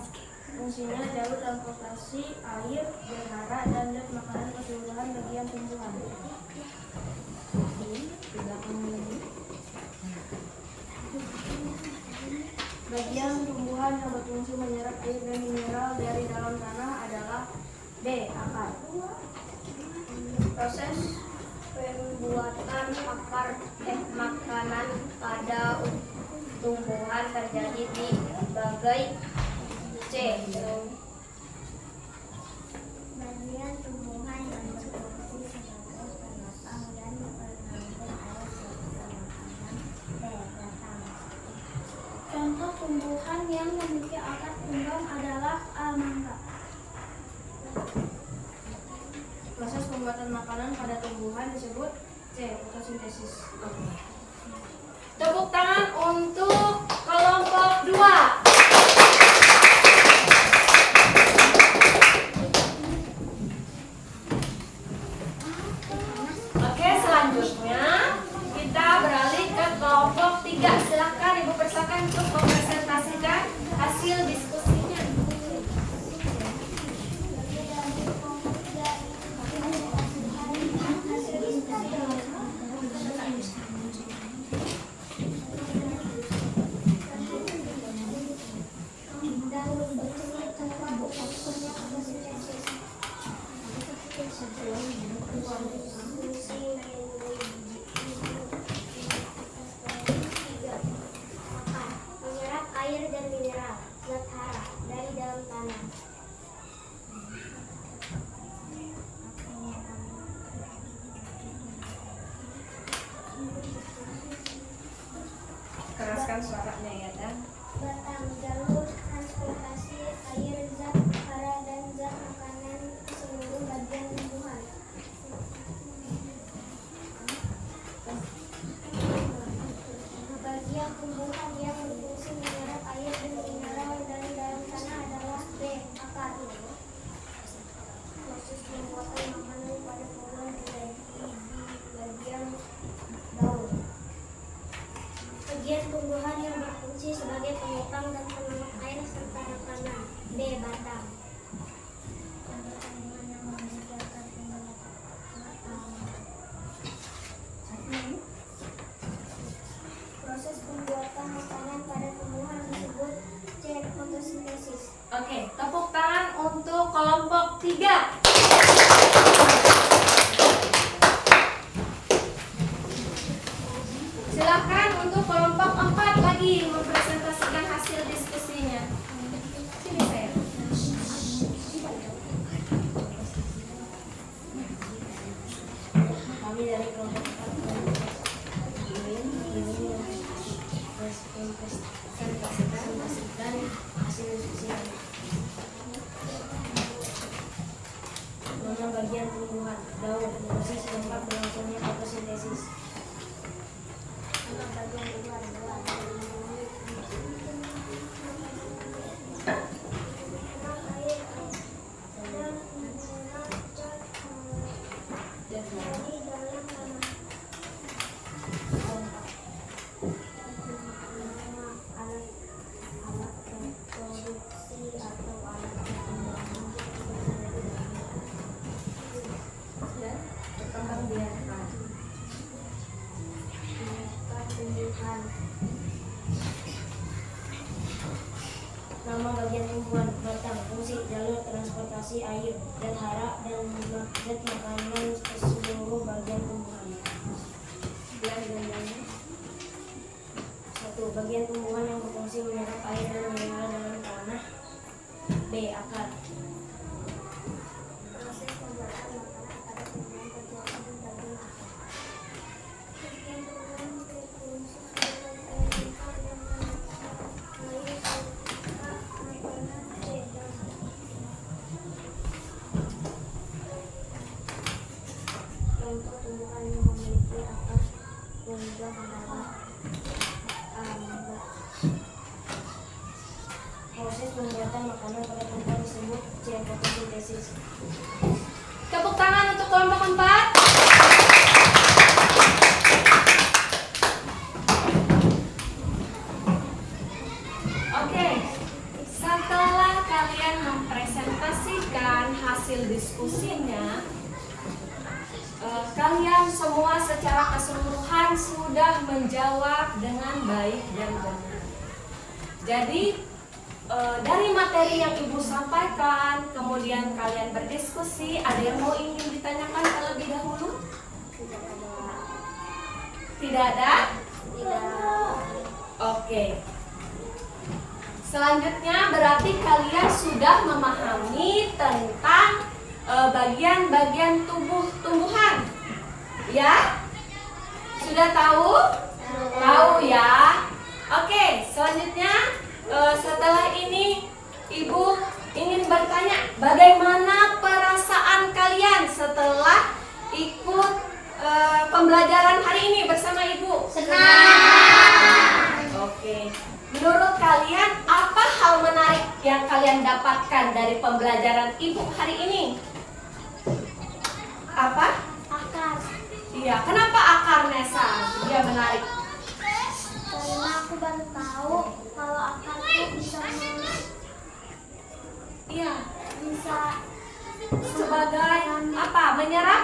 [SPEAKER 2] Fungsinya jalur transportasi air, zat hara dan zat makanan keseluruhan bagian tumbuhan. Bagian tumbuhan yang berfungsi menyerap air dan mineral dari dalam tanah adalah B. Akar. Proses pembuatan makanan pada tumbuhan terjadi di bagai C.
[SPEAKER 3] Bagian tumbuhan yang berfungsi sebagai penopang dan penampung air serta makanan. B. Batang. Contoh tumbuhan yang memiliki akar tunggang adalah mangga.
[SPEAKER 2] Proses pembuatan makanan pada tumbuhan disebut C. Fotosintesis.
[SPEAKER 1] Tepuk tangan untuk kelompok 2.
[SPEAKER 3] Menyerap air dan mineral zat hara dari dalam tanah.
[SPEAKER 1] Keraskan suaranya ya, Dan.
[SPEAKER 3] Batang jalur transportasi air zat hara dan zat makanan ke seluruh bagian tumbuhan. Bagian tumbuhan yang berfungsi menyerap air dan mineral dari dalam tanah adalah B. Akar. Proses pembuatan makanan pada tumbuhan terjadi di bagian daun. Bagian tumbuhan yang berfungsi sebagai pengepang dan penolak air serta makanan. B. Batang. Tumbuhan yang memiliki akar proses pembuatan makanan pada tumbuhan disebut C. Fotosintesis.
[SPEAKER 1] Oke, tepuk tangan untuk kelompok 3. Silakan untuk kelompok 4 lagi mempresentasikan hasil diskusinya. Sini saya.
[SPEAKER 2] Kami dari kelompok 4 ingin mempresentasikan hasil diskusi nama bagian tumbuhan daun proses tempat berlangsungnya fotosintesis.
[SPEAKER 3] Nama bagian tumbuhan daun.
[SPEAKER 2] Nama bagian tumbuhan batang fungsi jalur transportasi air zat hara dan zat makanan ke seluruh bagian tumbuhan. 1. Bagian tumbuhan yang berfungsi menyerap air dan mineral dalam tanah. B. Akar.
[SPEAKER 3] Proses pembuatan makanan pada tumbuhan terjadi di bagian akar. Bagian tumbuhan berfungsi sebagai pengepang dan penolak air serta makanan. C. Daun.
[SPEAKER 2] Contoh tumbuhan yang memiliki akar tumbuh adalah proses pembuatan makanan pada tumbuhan disebut C. Fotosintesis.
[SPEAKER 1] Tepuk tangan untuk kelompok 4. Oke, setelah kalian mempresentasikan hasil diskusinya, kalian semua secara keseluruhan sudah menjawab dengan baik dan benar. Jadi dari materi yang Ibu sampaikan, kemudian kalian berdiskusi, ada yang mau ingin ditanyakan terlebih dahulu? Tidak ada?
[SPEAKER 2] Tidak.
[SPEAKER 1] Oke. Selanjutnya berarti kalian sudah memahami tentang bagian-bagian tumbuhan. Ya? Sudah tahu? Tahu ya? Oke, selanjutnya setelah ini Ibu ingin bertanya, bagaimana perasaan kalian setelah ikut pembelajaran hari ini bersama Ibu?
[SPEAKER 3] Senang.
[SPEAKER 1] Oke. Menurut kalian apa hal menarik yang kalian dapatkan dari pembelajaran Ibu hari ini? Apa?
[SPEAKER 3] Akar.
[SPEAKER 1] Iya, kenapa akar, Nesa? Dia menarik.
[SPEAKER 3] Karena aku baru tahu kalau akar itu
[SPEAKER 1] Iya,
[SPEAKER 3] bisa
[SPEAKER 1] sebagai apa? Menyerap?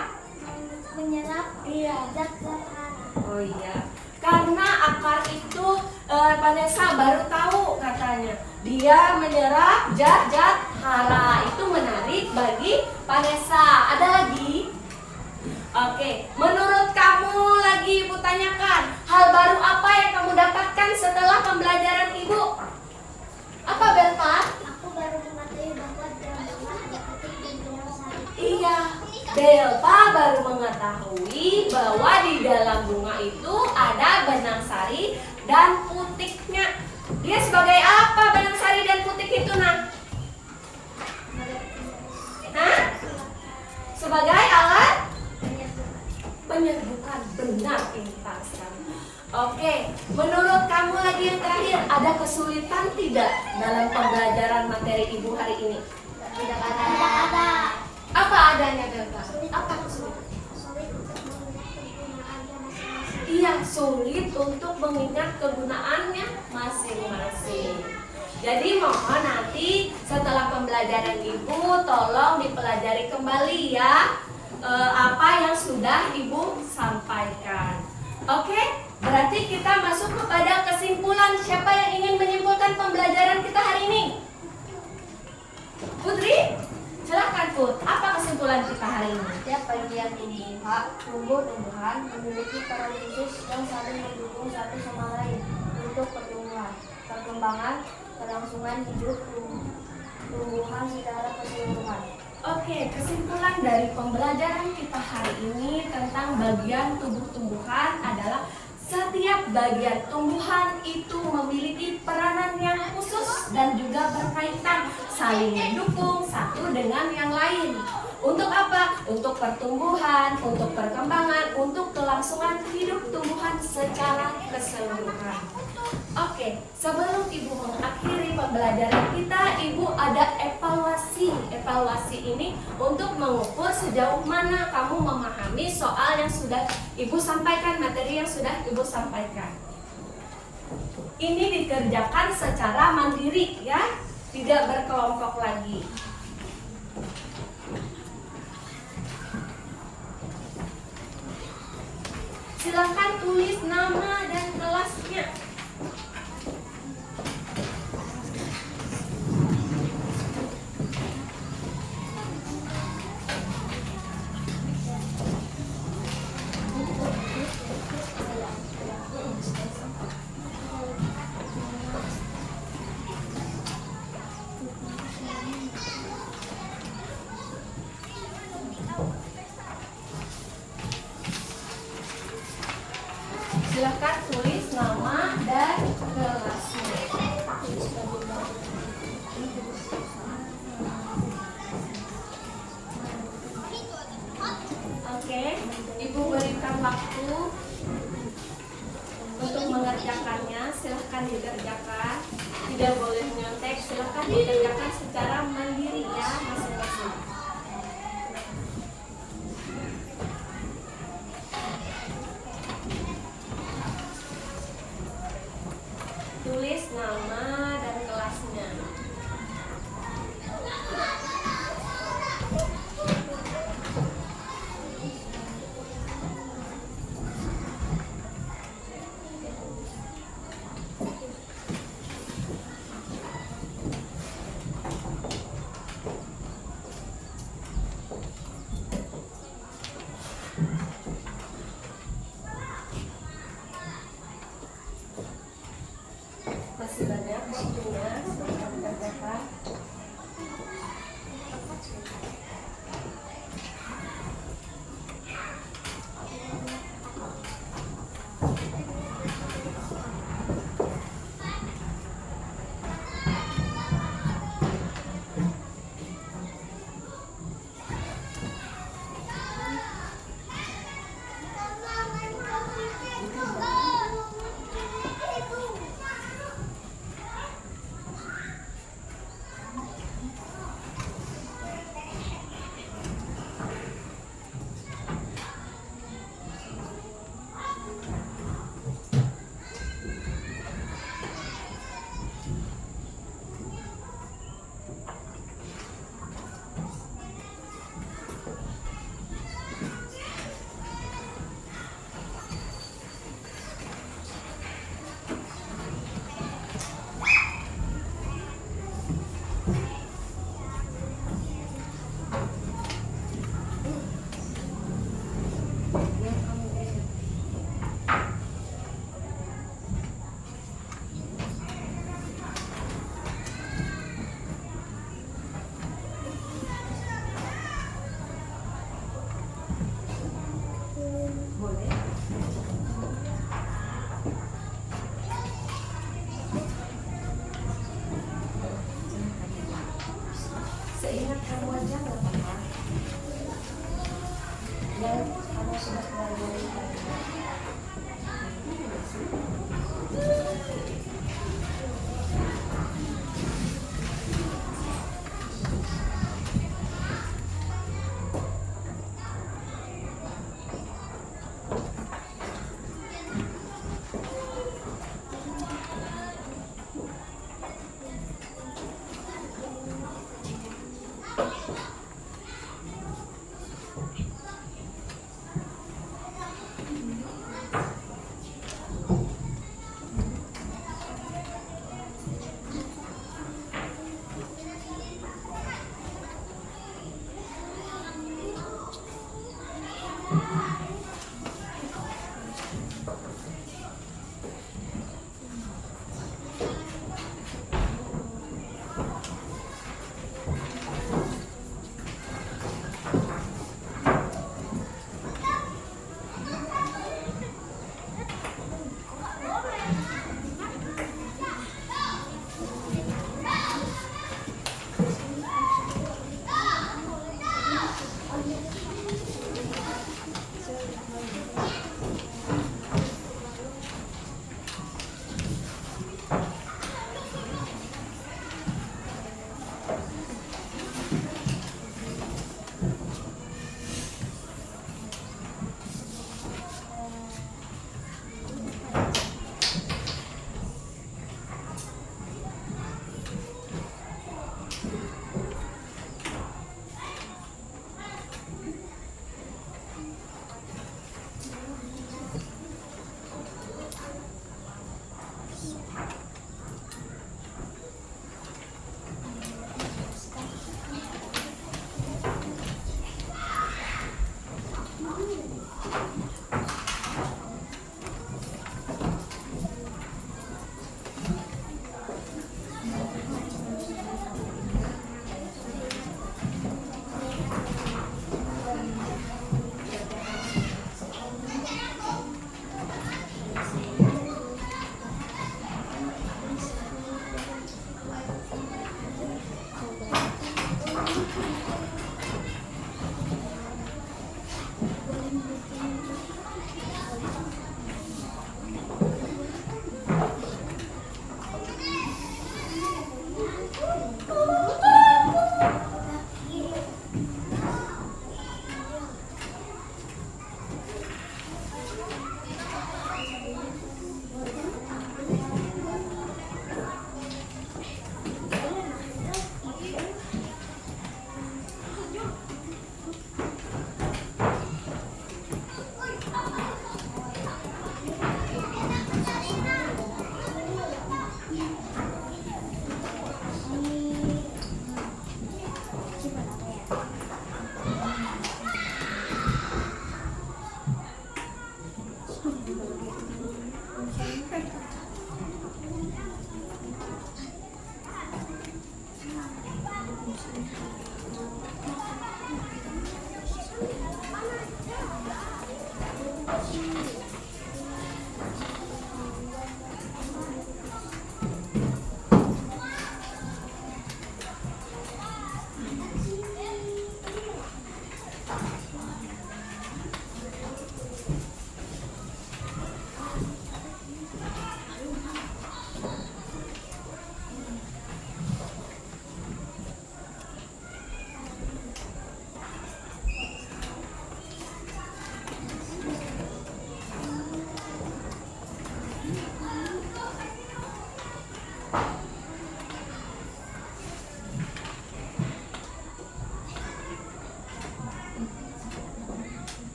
[SPEAKER 3] menyerap
[SPEAKER 1] Iya.
[SPEAKER 3] zat-zat hara.
[SPEAKER 1] Oh iya. Karena akar itu Vanessa baru tahu katanya. Dia menyerap zat-zat hara. Itu menarik bagi Vanessa. Ada lagi? Oke, menurut kamu lagi Ibu tanyakan, hal baru apa yang kamu dapatkan setelah pembelajaran Ibu? Apa Belva?
[SPEAKER 3] Aku baru mengetahui bahwa dalam bunga ada petik dan benang sari.
[SPEAKER 1] Iya, Belva baru mengetahui bahwa di dalam bunga itu ada benang sari dan putiknya. Dia sebagai apa benang sari dan putik itu, Nak? Hah? Sebagai alat penyerbukan. Benar, pintar sekali. Oke, menurut kamu lagi yang terakhir, ada kesulitan tidak dalam pembelajaran materi Ibu hari ini?
[SPEAKER 2] Tidak ada.
[SPEAKER 3] Tidak ada.
[SPEAKER 1] Apa adanya, Belva? Apa kesulitan?
[SPEAKER 3] Sulit untuk mengingat kegunaannya masing-masing.
[SPEAKER 1] Iya, sulit untuk mengingat kegunaannya masing-masing. Jadi mohon nanti setelah pembelajaran Ibu tolong dipelajari kembali ya apa yang sudah Ibu sampaikan. Oke, berarti kita masuk kepada kesimpulan. Siapa yang ingin menyimpulkan pembelajaran kita hari ini? Putri? Silakan Put, apa kesimpulan kita hari ini?
[SPEAKER 2] Setiap bagian tumbuh-tumbuhan memiliki peran khusus yang saling mendukung satu sama lain untuk pertumbuhan, perkembangan, kelangsungan hidup tumbuhan secara keseluruhan.
[SPEAKER 1] Oke, kesimpulan dari pembelajaran kita hari ini tentang bagian tubuh-tumbuhan adalah setiap bagian tumbuhan itu memiliki peranan yang khusus dan juga berkaitan, saling mendukung satu dengan yang lain. Untuk apa? Untuk pertumbuhan, untuk perkembangan, untuk kelangsungan hidup tumbuhan secara keseluruhan. Oke, sebelum Ibu mengakhiri pembelajaran kita, Ibu ada evaluasi. Evaluasi ini untuk mengukur sejauh mana kamu memahami soal yang sudah Ibu sampaikan, materi yang sudah Ibu sampaikan. Ini dikerjakan secara mandiri ya, tidak berkelompok lagi. Silakan tulis nama dan kelasnya. Silakan tulis nama dan kelasnya. Oke, Ibu berikan waktu untuk mengerjakannya. Silakan dikerjakan. Tidak boleh nyontek. Silakan dikerjakan secara mandiri ya masing-masing. Tulis nama dan kelasnya.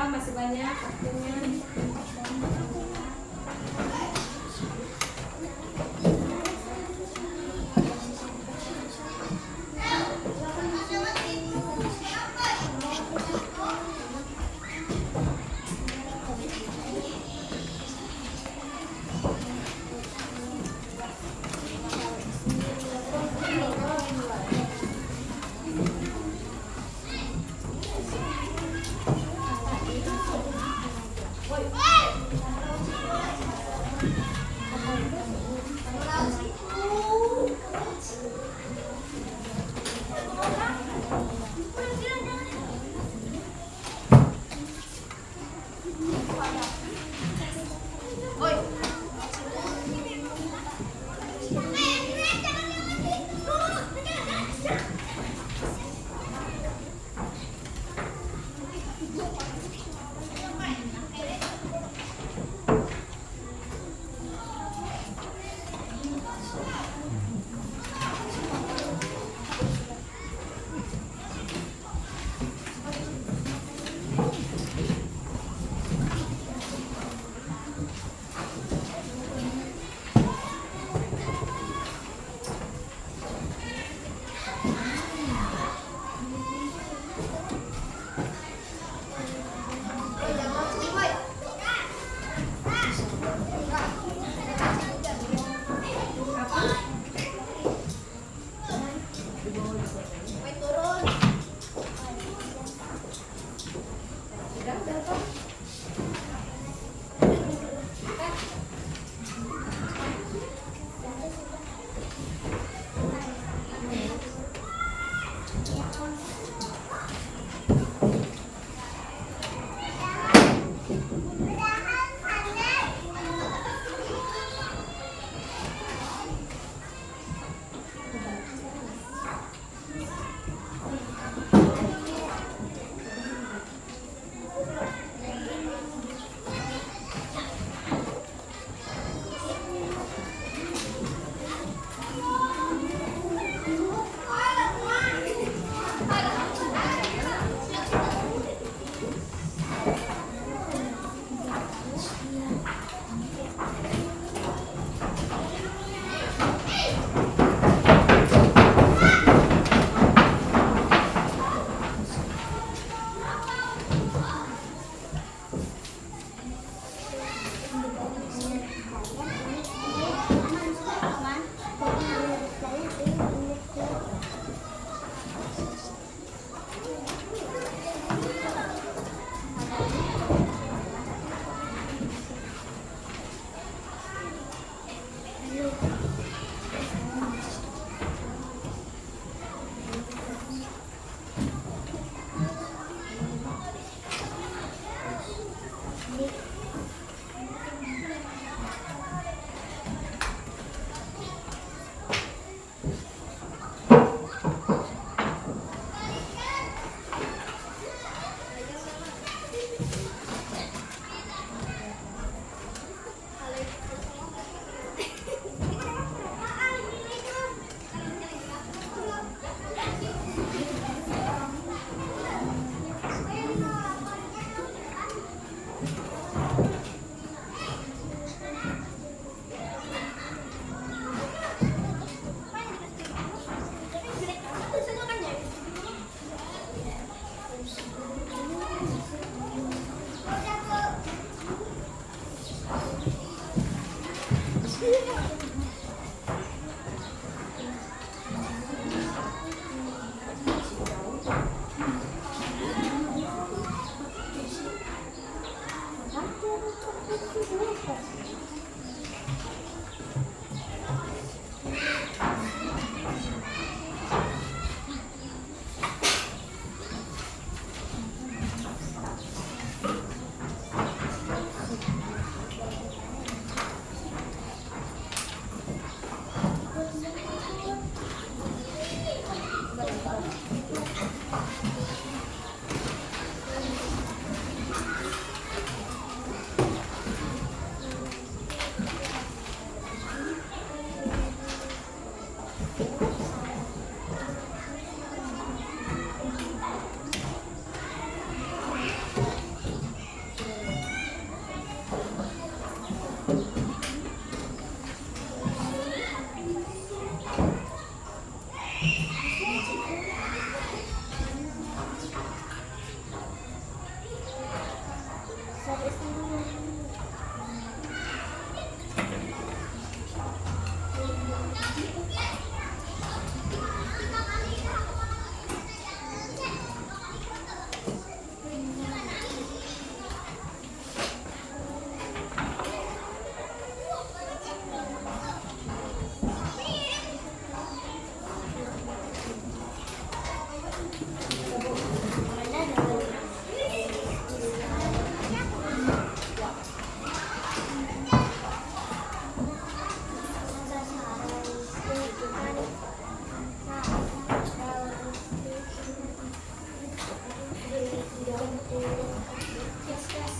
[SPEAKER 1] masih banyak waktunya.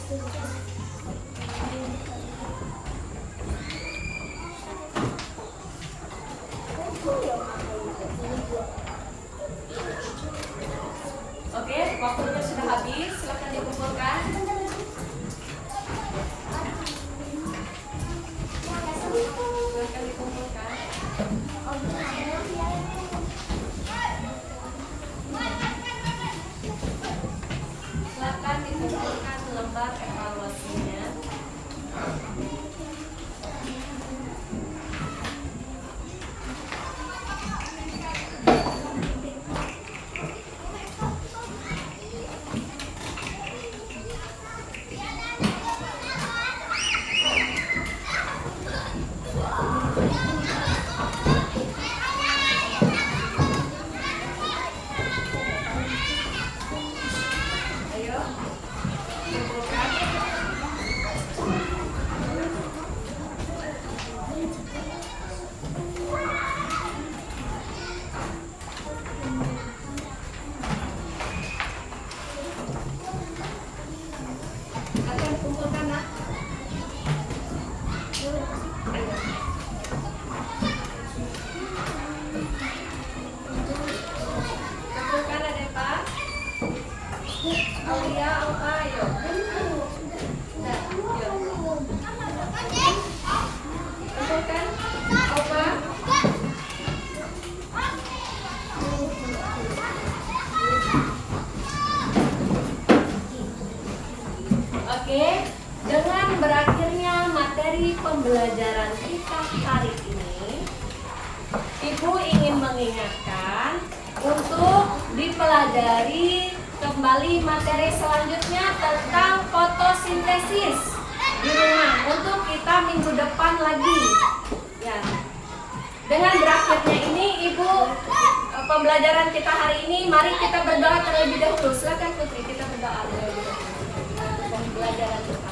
[SPEAKER 1] Oke, waktunya sudah habis. Silakan dikumpulkan. Silakan dikumpulkan. Silakan dikumpulkan lembar evaluasinya. Ayo, kumpulkan. Akan kumpulkan, nak. Ayo. Kumpulkan, Adepa. Aulia, Alfa, ayo. Nah, yuk. Kumpulkan, Alfa. Oke, dengan berakhirnya materi pembelajaran kita hari ini, Ibu ingin mengingatkan untuk dipelajari kembali materi selanjutnya tentang fotosintesis di rumah untuk kita minggu depan lagi. Ya. Dengan berakhirnya ini, Ibu, pembelajaran kita hari ini, mari kita berdoa terlebih dahulu. Silakan Putri, kita berdoa terlebih dahulu. Pembelajaran kita.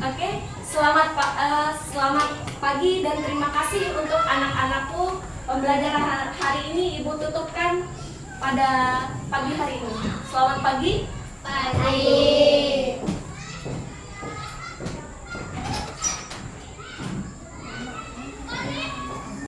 [SPEAKER 1] Oke, selamat pagi dan terima kasih untuk anak-anakku. Pembelajaran hari ini Ibu tutupkan pada pagi hari ini. Selamat pagi.
[SPEAKER 3] Pagi.